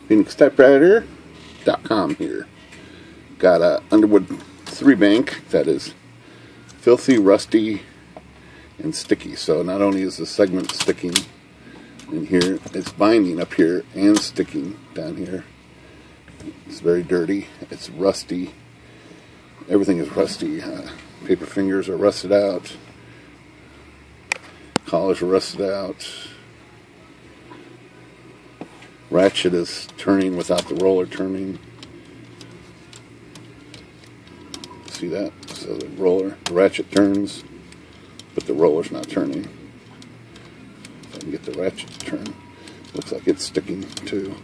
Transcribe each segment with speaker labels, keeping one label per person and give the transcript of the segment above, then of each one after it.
Speaker 1: PhoenixTypewriter.com here. Got a Underwood 3-bank that is filthy, rusty, and sticky. So not only is the segment sticking in here, it's binding up here and sticking down here. It's very dirty. It's rusty. Everything is rusty. Paper fingers are rusted out. Collars are rusted out. Ratchet is turning without the roller turning. See that? So the ratchet turns, but the roller's not turning. If I can get the ratchet to turn, looks like it's sticking too.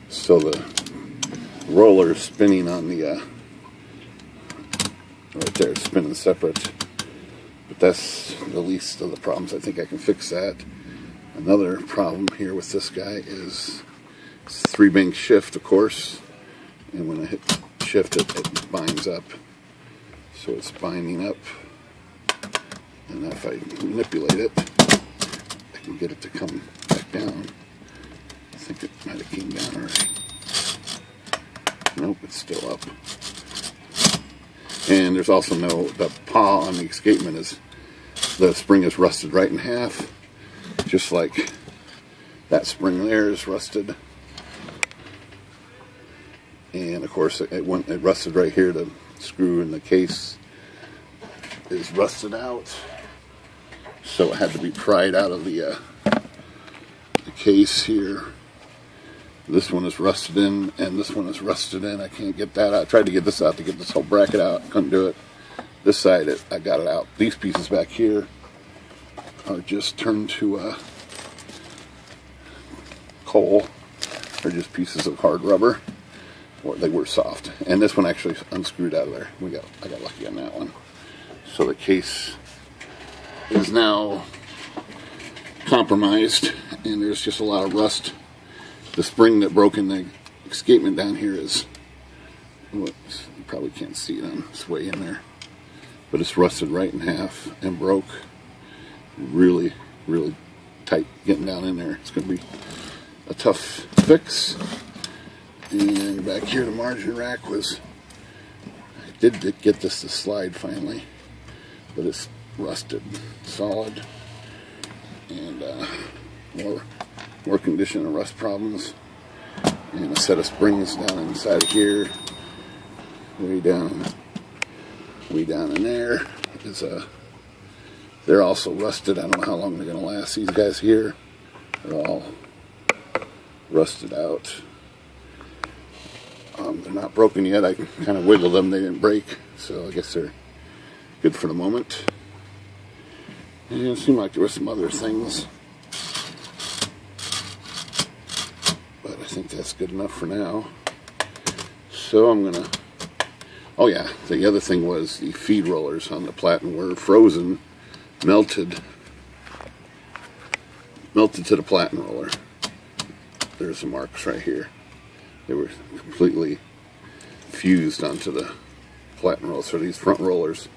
Speaker 1: So the roller is spinning on the right there, it's spinning separate. But that's the least of the problems. I think I can fix that. Another problem here with this guy is it's a 3-bank shift, of course, and when I hit shift, it binds up. So it's binding up, and if I manipulate it, I can get it to come back down. I think it might have came down already. Nope, it's still up. And there's also the paw on the escapement is, the spring is rusted right in half, just like that spring there is rusted. And of course it rusted right here. The screw in the case is rusted out, so it had to be pried out of the case here. This one is rusted in, and this one is rusted in. I can't get that out. I tried to get this out to get this whole bracket out. Couldn't do it. This side, I got it out. These pieces back here are just turned to coal. They're just pieces of hard rubber. Or they were soft. And this one actually unscrewed out of there. I got lucky on that one. So the case is now compromised, and there's just a lot of rust. The spring that broke in the escapement down here is, you probably can't see it on its way in there, but it's rusted right in half and broke. Really, really tight getting down in there. It's going to be a tough fix. And back here, the margin rack was, I did get this to slide finally, but it's rusted solid, and more condition and rust problems. And a set of springs down inside here, way down in there is they're also rusted. I don't know how long they're going to last. These guys here are all rusted out. They're not broken yet. I kind of wiggled them. They didn't break, so I guess they're good for the moment. And it seemed like there were some other things, but I think that's good enough for now. So I'm gonna, oh yeah, the other thing was the feed rollers on the platen were frozen, melted to the platen roller. There's the marks right here. They were completely fused onto the platen roller. So these front rollers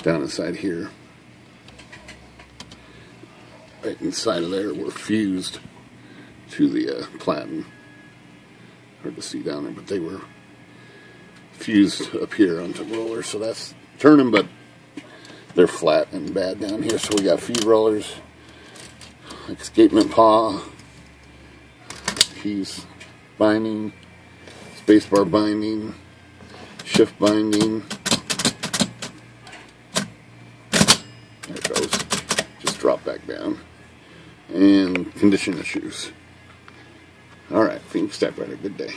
Speaker 1: down inside here, right inside of there, were fused to the platen. Hard to see down there, but they were fused up here onto the roller. So that's turning, but they're flat and bad down here. So we got feed rollers, escapement paw, keys binding, spacebar binding, shift binding. There it goes. Just drop back down. And condition issues. Alright, Phoenix Typewriter, good day.